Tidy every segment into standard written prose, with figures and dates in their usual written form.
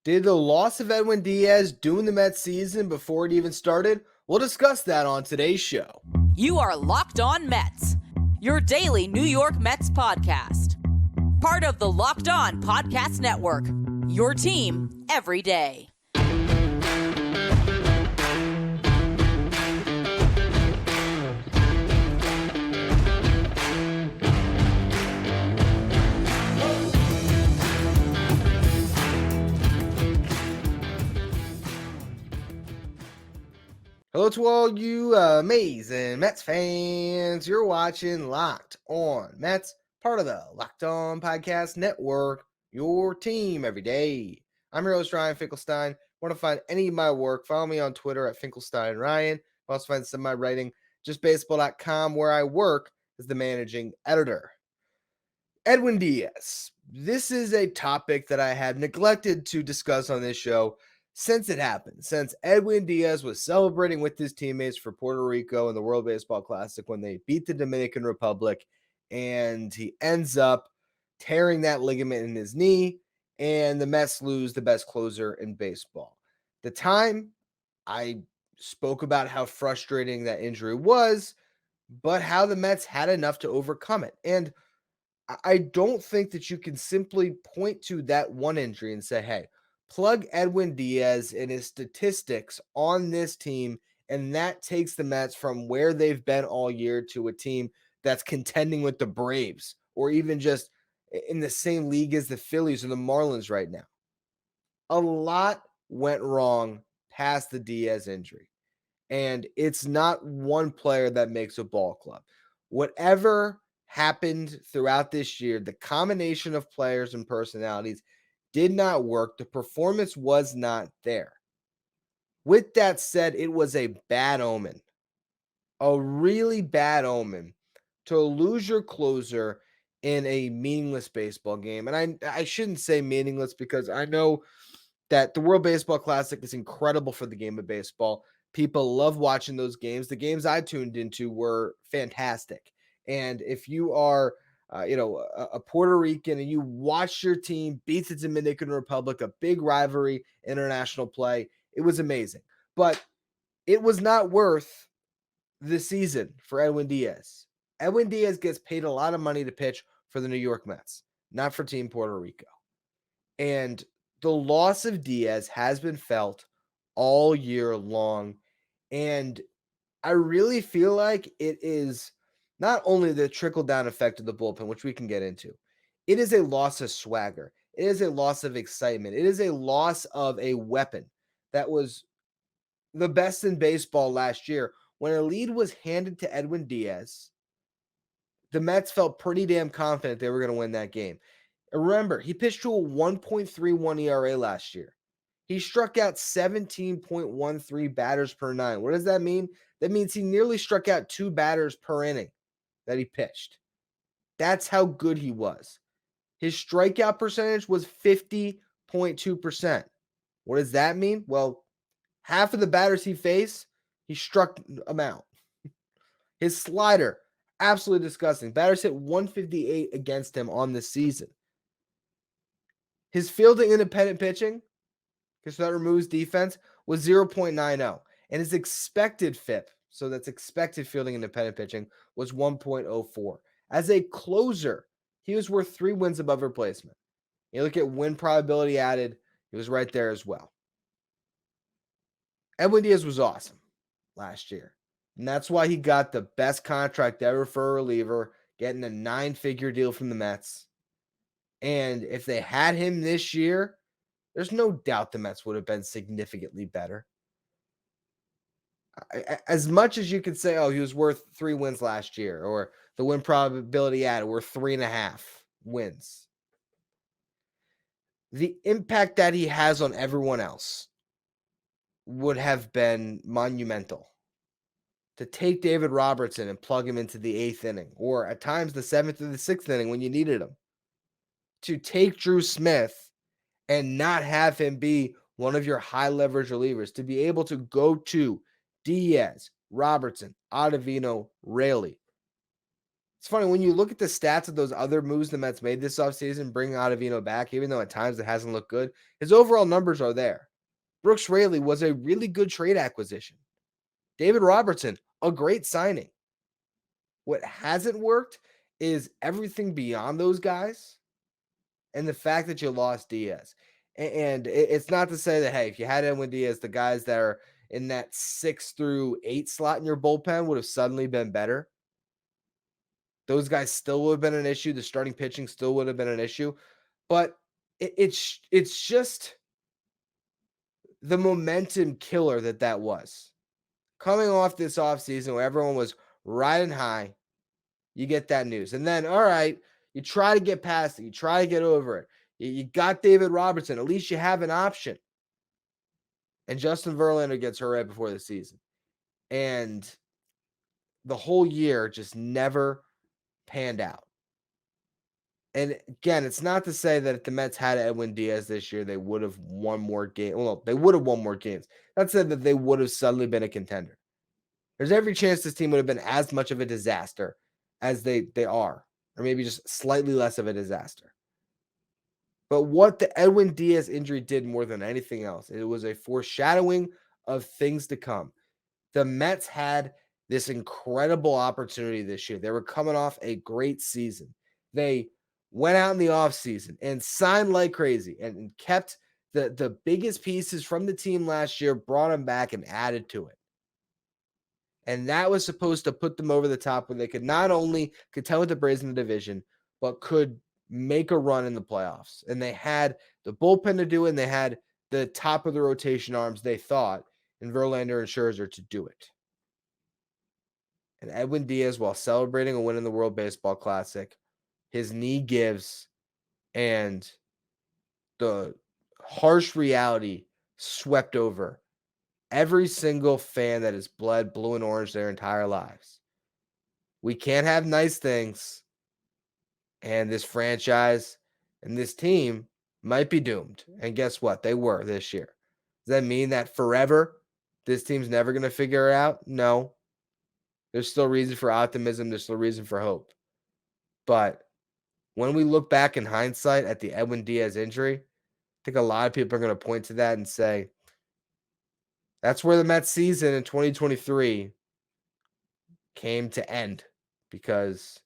Did the loss of Edwin Diaz doom the Mets season before it even started? We'll discuss that on today's show. You are Locked On Mets, your daily New York Mets podcast. Part of the Locked On Podcast Network, your team every day. Hello to all you amazing Mets fans. You're watching Locked On Mets, part of the Locked On Podcast Network, your team every day. I'm your host, Ryan Finkelstein. Want to find any of my work, follow me on Twitter at Finkelstein Ryan. Also find some of my writing, justbaseball.com, where I work as the managing editor. Edwin Diaz. This is a topic that I had neglected to discuss on this show since it happened, since Edwin Diaz was celebrating with his teammates for Puerto Rico in the World Baseball Classic when they beat the Dominican Republic, and he ends up tearing that ligament in his knee, and the Mets lose the best closer in baseball. The time, I spoke about how frustrating that injury was, but how the Mets had enough to overcome it. And I don't think that you can simply point to that one injury and say, hey, plug Edwin Diaz and his statistics on this team, and that takes the Mets from where they've been all year to a team that's contending with the Braves or even just in the same league as the Phillies or the Marlins right now. A lot went wrong past the Diaz injury, and it's not one player that makes a ball club. Whatever happened throughout this year, the combination of players and personalities did not work. The performance was not there. With that said, it was a bad omen, a really bad omen to lose your closer in a meaningless baseball game. And I shouldn't say meaningless because I know that the World Baseball Classic is incredible for the game of baseball. People love watching those games. The games I tuned into were fantastic. And if you are a Puerto Rican and you watch your team beat the Dominican Republic, a big rivalry, international play, it was amazing. But it was not worth the season for Edwin Diaz. Edwin Diaz gets paid a lot of money to pitch for the New York Mets, not for Team Puerto Rico. And the loss of Diaz has been felt all year long. And I really feel like it is not only the trickle-down effect of the bullpen, which we can get into. It is a loss of swagger. It is a loss of excitement. It is a loss of a weapon that was the best in baseball last year. When a lead was handed to Edwin Diaz, the Mets felt pretty damn confident they were going to win that game. Remember, he pitched to a 1.31 ERA last year. He struck out 17.13 batters per nine. What does that mean? That means he nearly struck out 2 batters per inning that he pitched. That's how good he was. His strikeout percentage was 50.2%. What does that mean? Well, half of the batters he faced, he struck them out. His slider, absolutely disgusting. Batters hit 158 against him on the season. His fielding independent pitching, because that removes defense, was 0.90. And his expected FIP, so that's expected fielding independent pitching, was 1.04. As a closer, he was worth 3 wins above replacement. You look at win probability added, he was right there as well. Edwin Diaz was awesome last year. And that's why he got the best contract ever for a reliever, getting a 9-figure deal from the Mets. And if they had him this year, there's no doubt the Mets would have been significantly better. As much as you could say, oh, he was worth 3 wins last year, or the win probability added were 3.5 wins. The impact that he has on everyone else would have been monumental. To take David Robertson and plug him into the 8th inning, or at times the 7th or the 6th inning when you needed him. To take Drew Smith and not have him be one of your high leverage relievers, to be able to go to Diaz, Robertson, Ottavino, Raley. It's funny when you look at the stats of those other moves the Mets made this offseason, bringing Ottavino back, even though at times it hasn't looked good, his overall numbers are there. Brooks Raley was a really good trade acquisition. David Robertson, a great signing. What hasn't worked is everything beyond those guys and the fact that you lost Diaz. And it's not to say that, hey, if you had Edwin Diaz, the guys that are in that 6 through 8 slot in your bullpen would have suddenly been better. Those guys still would have been an issue. The starting pitching still would have been an issue. But it's just the momentum killer that was. Coming off this offseason where everyone was riding high, you get that news. And then, all right, you try to get past it. You try to get over it. You got David Robertson. At least you have an option. And Justin Verlander gets hurt right before the season. And the whole year just never panned out. And again, it's not to say that if the Mets had Edwin Diaz this year, they would have won more games. Well, they would have won more games. That said that they would have suddenly been a contender. There's every chance this team would have been as much of a disaster as they are, or maybe just slightly less of a disaster. But what the Edwin Diaz injury did more than anything else, it was a foreshadowing of things to come. The Mets had this incredible opportunity this year. They were coming off a great season. They went out in the offseason and signed like crazy and kept the biggest pieces from the team last year, brought them back and added to it. And that was supposed to put them over the top where they could not only contend with the Braves in the division, but could make a run in the playoffs. And they had the bullpen to do it, and they had the top of the rotation arms, they thought, in Verlander and Scherzer to do it. And Edwin Diaz, while celebrating a win in the World Baseball Classic, his knee gives, and the harsh reality swept over every single fan that has bled blue and orange their entire lives. We can't have nice things, and this franchise and this team might be doomed. And guess what? They were this year. Does that mean that forever this team's never going to figure it out? No. There's still reason for optimism. There's still reason for hope. But when we look back in hindsight at the Edwin Diaz injury, I think a lot of people are going to point to that and say, that's where the Mets season in 2023 came to end, because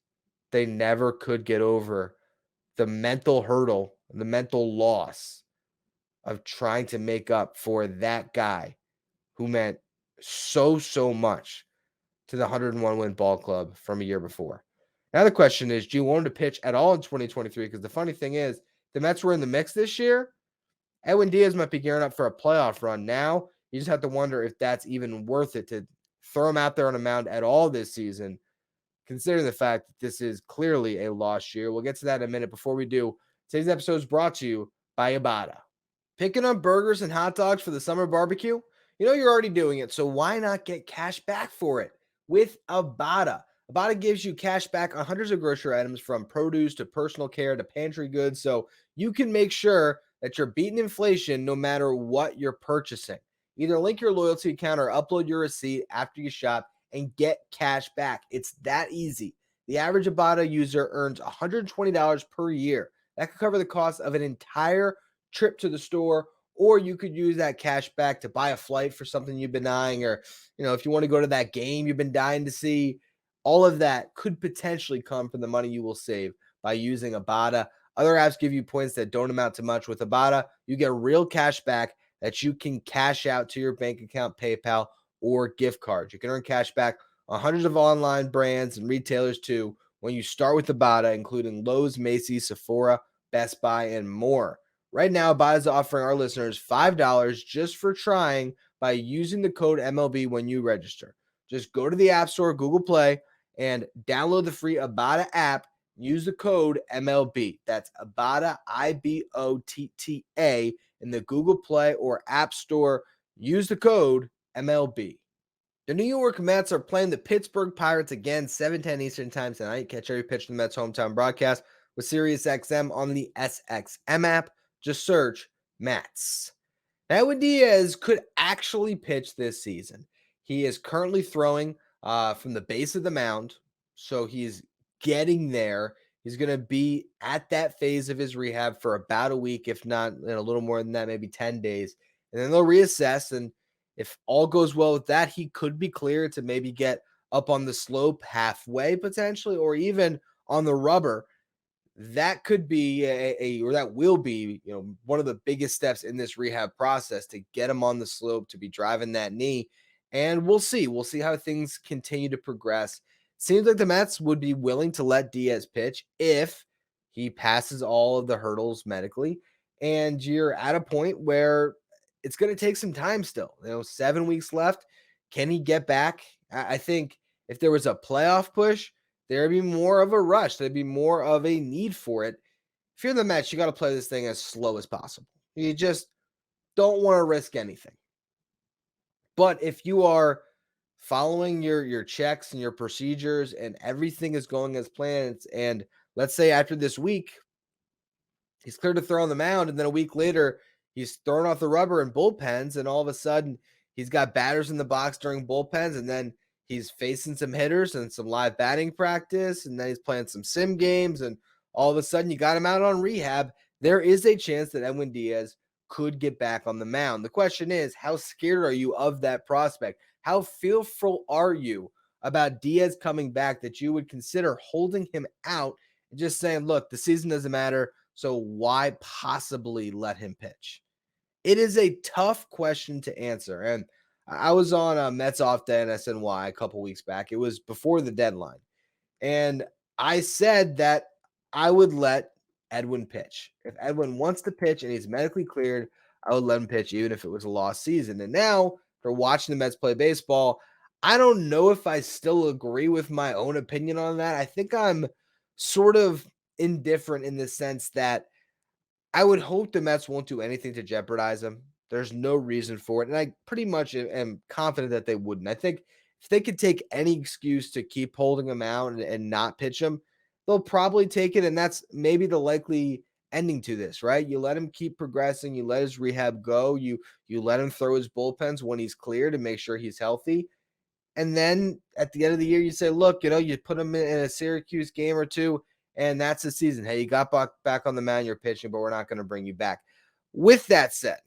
they never could get over the mental hurdle, the mental loss of trying to make up for that guy who meant so much to the 101 win ball club from a year before. Now the question is, do you want him to pitch at all in 2023? Because the funny thing is, the Mets were in the mix this year. Edwin Diaz might be gearing up for a playoff run. Now you just have to wonder if that's even worth it to throw him out there on a mound at all this season, considering the fact that this is clearly a lost year. We'll get to that in a minute. Before we do, today's episode is brought to you by Ibotta. Picking up burgers and hot dogs for the summer barbecue? You know you're already doing it, so why not get cash back for it with Ibotta? Ibotta gives you cash back on hundreds of grocery items, from produce to personal care to pantry goods, so you can make sure that you're beating inflation no matter what you're purchasing. Either link your loyalty account or upload your receipt after you shop and get cash back. It's that easy. The average Ibotta user earns $120 per year. That could cover the cost of an entire trip to the store, or you could use that cash back to buy a flight for something you've been eyeing, or if you want to go to that game you've been dying to see. All of that could potentially come from the money you will save by using Ibotta. Other apps give you points that don't amount to much. With Ibotta, you get real cash back that you can cash out to your bank account, PayPal, or gift cards. You can earn cash back on hundreds of online brands and retailers too when you start with Ibotta, including Lowe's, Macy's, Sephora, Best Buy, and more. Right now, Ibotta is offering our listeners $5 just for trying by using the code MLB when you register. Just go to the App Store, Google Play, and download the free Ibotta app. Use the code MLB. That's Ibotta, IBOTTA, in the Google Play or App Store. Use the code MLB. The New York Mets are playing the Pittsburgh Pirates again, 7:10 Eastern Time tonight. Catch every pitch in the Mets' hometown broadcast with SiriusXM on the SXM app. Just search Mets. Edwin Diaz could actually pitch this season. He is currently throwing from the base of the mound, so he's getting there. He's going to be at that phase of his rehab for about a week, if not a little more than that, maybe 10 days. And then they'll reassess. And if all goes well with that, he could be cleared to maybe get up on the slope halfway potentially, or even on the rubber. That could be or that will be, one of the biggest steps in this rehab process to get him on the slope, to be driving that knee. And we'll see. We'll see how things continue to progress. Seems like the Mets would be willing to let Diaz pitch if he passes all of the hurdles medically. And you're at a point where it's going to take some time still. 7 weeks left. Can he get back? I think if there was a playoff push, there'd be more of a rush. There'd be more of a need for it. If you're the Mets, you got to play this thing as slow as possible. You just don't want to risk anything. But if you are following your checks and your procedures and everything is going as planned, and let's say after this week, he's cleared to throw on the mound, and then a week later, he's thrown off the rubber in bullpens, and all of a sudden, he's got batters in the box during bullpens, and then he's facing some hitters and some live batting practice, and then he's playing some sim games, and all of a sudden, you got him out on rehab. There is a chance that Edwin Diaz could get back on the mound. The question is, how scared are you of that prospect? How fearful are you about Diaz coming back that you would consider holding him out and just saying, look, the season doesn't matter, so why possibly let him pitch? It is a tough question to answer. And I was on a Mets Off Day in SNY a couple weeks back. It was before the deadline. And I said that I would let Edwin pitch. If Edwin wants to pitch and he's medically cleared, I would let him pitch even if it was a lost season. And now, for watching the Mets play baseball, I don't know if I still agree with my own opinion on that. I think I'm sort of indifferent in the sense that I would hope the Mets won't do anything to jeopardize him. There's no reason for it. And I pretty much am confident that they wouldn't. I think if they could take any excuse to keep holding him out and not pitch him, they'll probably take it. And that's maybe the likely ending to this, right? You let him keep progressing. You let his rehab go. You let him throw his bullpens when he's clear to make sure he's healthy. And then at the end of the year, you say, look, you put him in a Syracuse game or two, and that's the season. Hey, you got back on the mound, you're pitching, but we're not going to bring you back. With that said,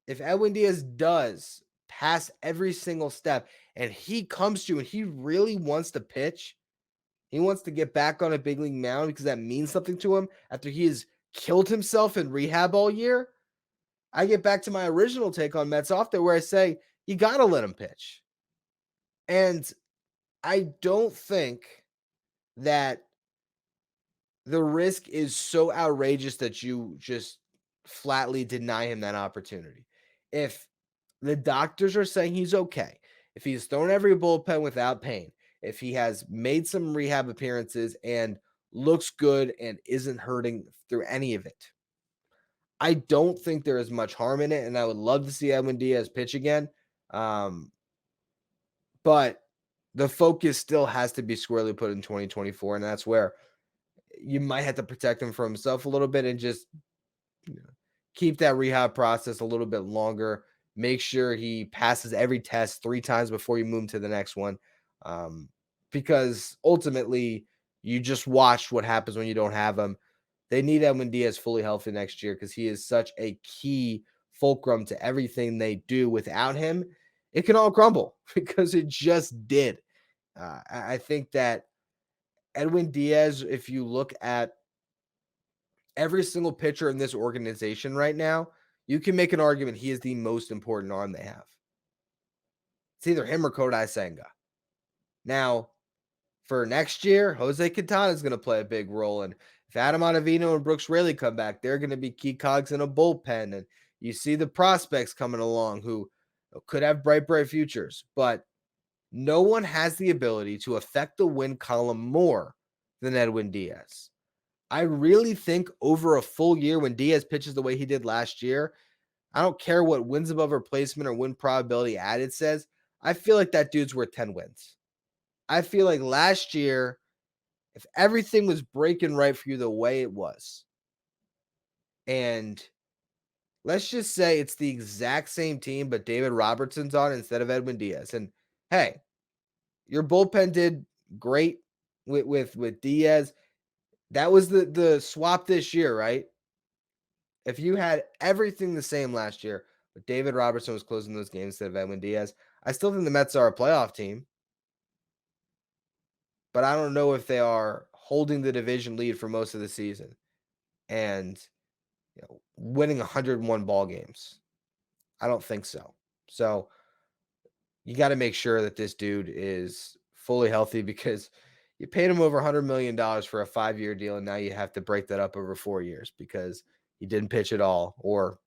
if Edwin Diaz does pass every single step and he comes to you and he really wants to pitch, he wants to get back on a big league mound because that means something to him after he has killed himself in rehab all year, I get back to my original take on Mets Off Day where I say, you got to let him pitch. And I don't think that the risk is so outrageous that you just flatly deny him that opportunity. If the doctors are saying he's okay, if he's thrown every bullpen without pain, if he has made some rehab appearances and looks good and isn't hurting through any of it, I don't think there is much harm in it. And I would love to see Edwin Diaz pitch again. But the focus still has to be squarely put in 2024. And that's where you might have to protect him from himself a little bit and just keep that rehab process a little bit longer. Make sure he passes every test 3 times before you move to the next one. Because ultimately, you just watched what happens when you don't have him. They need Edwin Diaz fully healthy next year because he is such a key fulcrum to everything they do. Without him, it can all crumble because it just did. I think that Edwin Diaz, if you look at every single pitcher in this organization right now, you can make an argument he is the most important arm they have. It's either him or Kodai Senga. Now, for next year, Jose Quintana is going to play a big role. And if Adam Ottavino and Brooks Raley come back, they're going to be key cogs in a bullpen. And you see the prospects coming along who could have bright futures. But no one has the ability to affect the win column more than Edwin Diaz. I really think over a full year when Diaz pitches the way he did last year, I don't care what wins above replacement or win probability added says, I feel like that dude's worth 10 wins. I feel like last year, if everything was breaking right for you the way it was, and let's just say it's the exact same team, but David Robertson's on instead of Edwin Diaz. And hey, your bullpen did great with Diaz. That was the swap this year, right? If you had everything the same last year, but David Robertson was closing those games instead of Edwin Diaz, I still think the Mets are a playoff team, but I don't know if they are holding the division lead for most of the season and winning 101 ball games. I don't think so. So you got to make sure that this dude is fully healthy because you paid him over $100 million for a 5-year deal, and now you have to break that up over 4 years because he didn't pitch at all. Or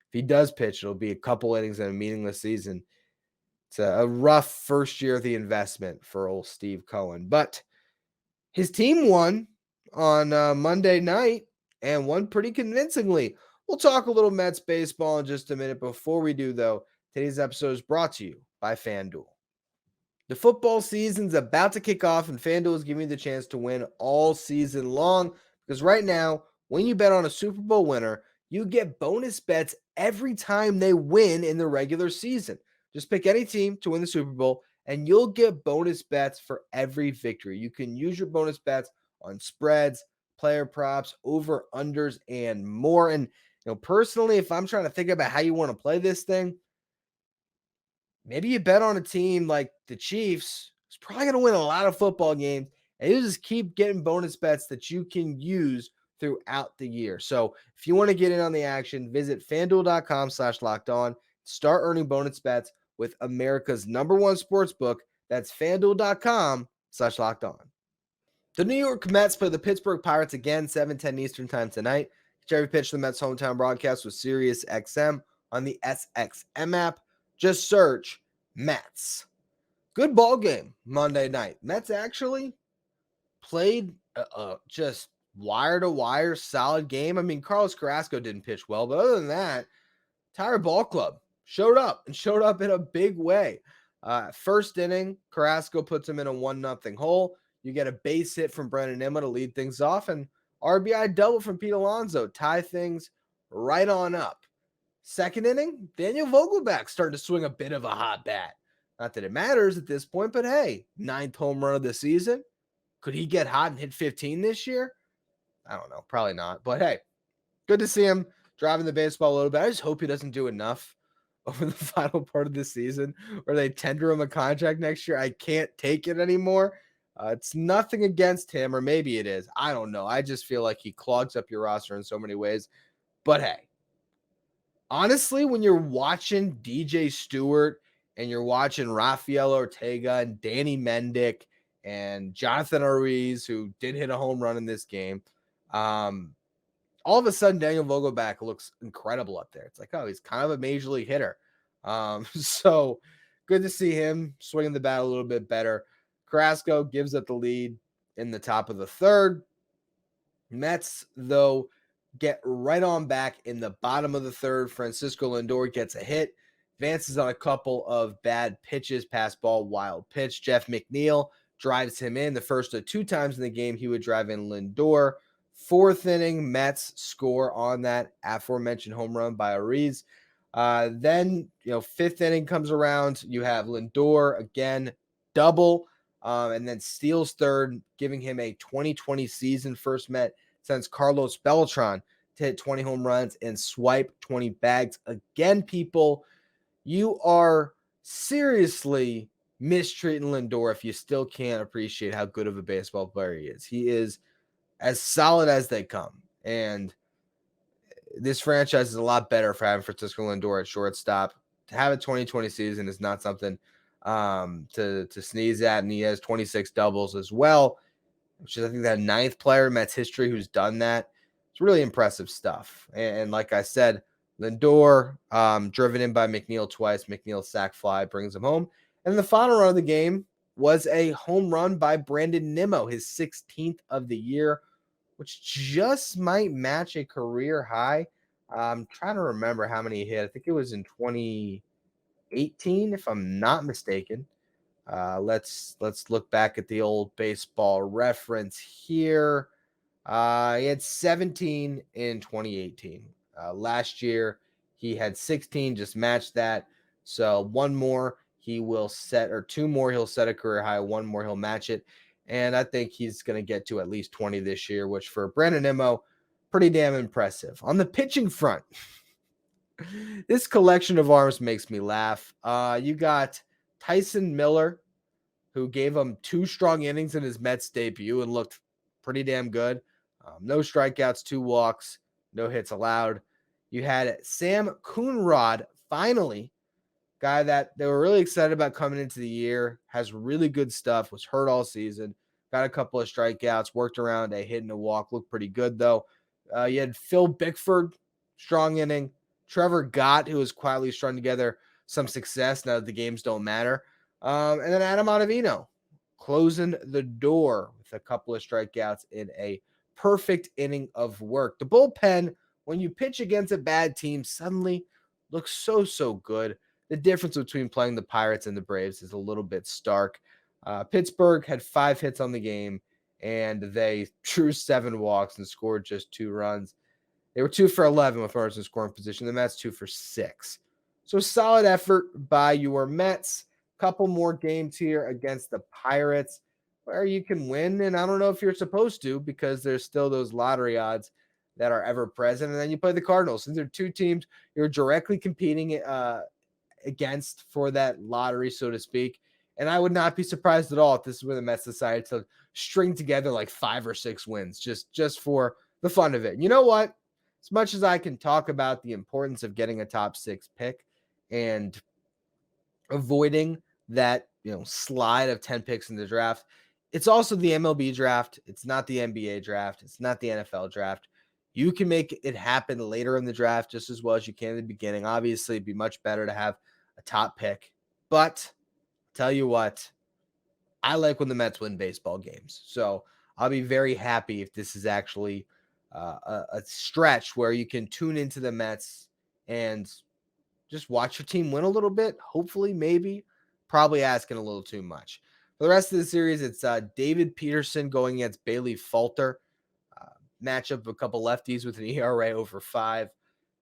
if he does pitch, it'll be a couple innings in a meaningless season. It's a rough first year of the investment for old Steve Cohen. But his team won on Monday night and won pretty convincingly. We'll talk a little Mets baseball in just a minute. Before we do, though, today's episode is brought to you by FanDuel. The football season's about to kick off, and FanDuel is giving you the chance to win all season long because right now, when you bet on a Super Bowl winner, you get bonus bets every time they win in the regular season. Just pick any team to win the Super Bowl, and you'll get bonus bets for every victory. You can use your bonus bets on spreads, player props, over unders, and more. And personally, if I'm trying to think about how you want to play this thing, maybe you bet on a team like the Chiefs, who's probably going to win a lot of football games, and you just keep getting bonus bets that you can use throughout the year. So if you want to get in on the action, visit fanduel.com/lockedon. Start earning bonus bets with America's #1 sports book. That's fanduel.com/lockedon. The New York Mets play the Pittsburgh Pirates again, 7:10 Eastern time tonight. Jerry pitched the Mets hometown broadcast with Sirius XM on the SXM app. Just search Mets. Good ball game Monday night. Mets actually played just wire to wire, solid game. I mean, Carlos Carrasco didn't pitch well, but other than that, entire ball club showed up in a big way. First inning, Carrasco puts him in a 1-0 hole. You get a base hit from Brandon Nimmo to lead things off, and RBI double from Pete Alonso tie things right on up. Second inning, Daniel Vogelbach starting to swing a bit of a hot bat. Not that it matters at this point, but hey, 9th home run of the season. Could he get hot and hit 15 this year? I don't know. Probably not. But hey, good to see him driving the baseball a little bit. I just hope he doesn't do enough over the final part of the season where they tender him a contract next year. I can't take it anymore. It's nothing against him, or maybe it is. I don't know. I just feel like he clogs up your roster in so many ways. But hey, honestly, when you're watching DJ Stewart and you're watching Rafael Ortega and Danny Mendick and Jonathan Ruiz, who did hit a home run in this game, all of a sudden Daniel Vogelbach looks incredible up there. It's like, oh, he's kind of a major league hitter. So good to see him swinging the bat a little bit better. Carrasco gives up the lead in the top of the third. Mets, though, get right on back in the bottom of the third. Francisco Lindor gets a hit, advances on a couple of bad pitches, pass ball, wild pitch. Jeff McNeil drives him in. The first of 2 times in the game he would drive in Lindor. 4th inning, Mets score on that aforementioned home run by Ariz. Then, 5th inning comes around. You have Lindor again, double, and then steals third, giving him a 2020 season first Met since Carlos Beltran to hit 20 home runs and swipe 20 bags. Again, people, you are seriously mistreating Lindor if you still can't appreciate how good of a baseball player he is. He is as solid as they come. And this franchise is a lot better for having Francisco Lindor at shortstop. To have a 2020 season is not something to sneeze at. And he has 26 doubles as well, which is, I think, that 9th player in Mets history who's done that. It's really impressive stuff. And like I said, Lindor, driven in by McNeil twice. McNeil sac fly brings him home. And the final run of the game was a home run by Brandon Nimmo, his 16th of the year, which just might match a career high. I'm trying to remember how many he hit. I think it was in 2018, if I'm not mistaken. Let's look back at the old baseball reference here. He had 17 in 2018. Last year, he had 16, just matched that. So 1 more, he will set, or 2 more, he'll set a career high. 1 more, he'll match it. And I think he's going to get to at least 20 this year, which for Brandon Nimmo, pretty damn impressive. On the pitching front, this collection of arms makes me laugh. You got Tyson Miller, who gave him 2 strong innings in his Mets debut and looked pretty damn good. No strikeouts, 2 walks, no hits allowed. You had Sam Coonrod, finally, guy that they were really excited about coming into the year, has really good stuff, was hurt all season, got a couple of strikeouts, worked around a hit and a walk, looked pretty good though. You had Phil Bickford, strong inning. Trevor Gott, who was quietly strung together some success now that the games don't matter. And then Adam Ottavino closing the door with a couple of strikeouts in a perfect inning of work. The bullpen, when you pitch against a bad team, suddenly looks so good. The difference between playing the Pirates and the Braves is a little bit stark. Pittsburgh had 5 hits on the game, and they drew 7 walks and scored just 2 runs. They were 2 for 11 with runners in scoring position. The Mets 2 for 6. So solid effort by your Mets. Couple more games here against the Pirates where you can win, and I don't know if you're supposed to because there's still those lottery odds that are ever present. And then you play the Cardinals. These are 2 teams you're directly competing against for that lottery, so to speak. And I would not be surprised at all if this is where the Mets decided to string together like 5 or 6 wins just for the fun of it. You know what? As much as I can talk about the importance of getting a top 6 pick and avoiding that, slide of 10 picks in the draft, it's also the MLB draft. It's not the NBA draft. It's not the NFL draft. You can make it happen later in the draft just as well as you can in the beginning. Obviously, it'd be much better to have a top pick. But tell you what, I like when the Mets win baseball games. So I'll be very happy if this is actually a stretch where you can tune into the Mets and just watch your team win a little bit. Hopefully, maybe. Probably asking a little too much. For the rest of the series, it's David Peterson going against Bailey Falter. Matchup of a couple lefties with an ERA over 5.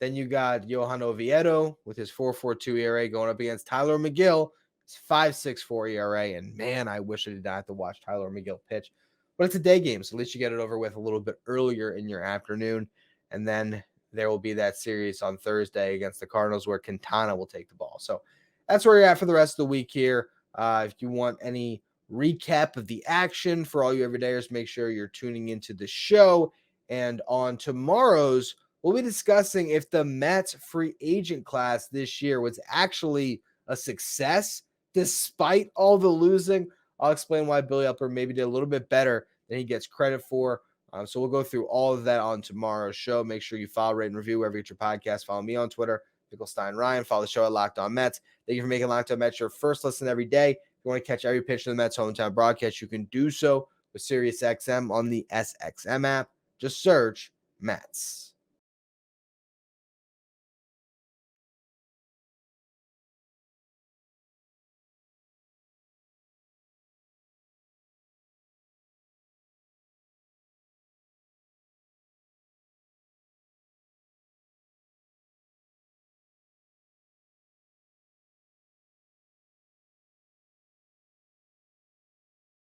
Then you got Johan Oviedo with his 4.42 ERA going up against Tyler McGill. It's 5.64 ERA. And man, I wish I did not have to watch Tyler McGill pitch. But it's a day game, so at least you get it over with a little bit earlier in your afternoon. And then there will be that series on Thursday against the Cardinals where Quintana will take the ball. So that's where you're at for the rest of the week here. If you want any recap of the action for all you everydayers, make sure you're tuning into the show. And on tomorrow's, we'll be discussing if the Mets free agent class this year was actually a success despite all the losing. I'll explain why Billy Epler maybe did a little bit better than he gets credit for. So we'll go through all of that on tomorrow's show. Make sure you follow, rate, and review wherever you get your podcast. Follow me on Twitter, Finkelstein Ryan. Follow the show at Locked On Mets. Thank you for making Locked On Mets your first listen every day. If you want to catch every pitch of the Mets hometown broadcast, you can do so with SiriusXM on the SXM app. Just search Mets.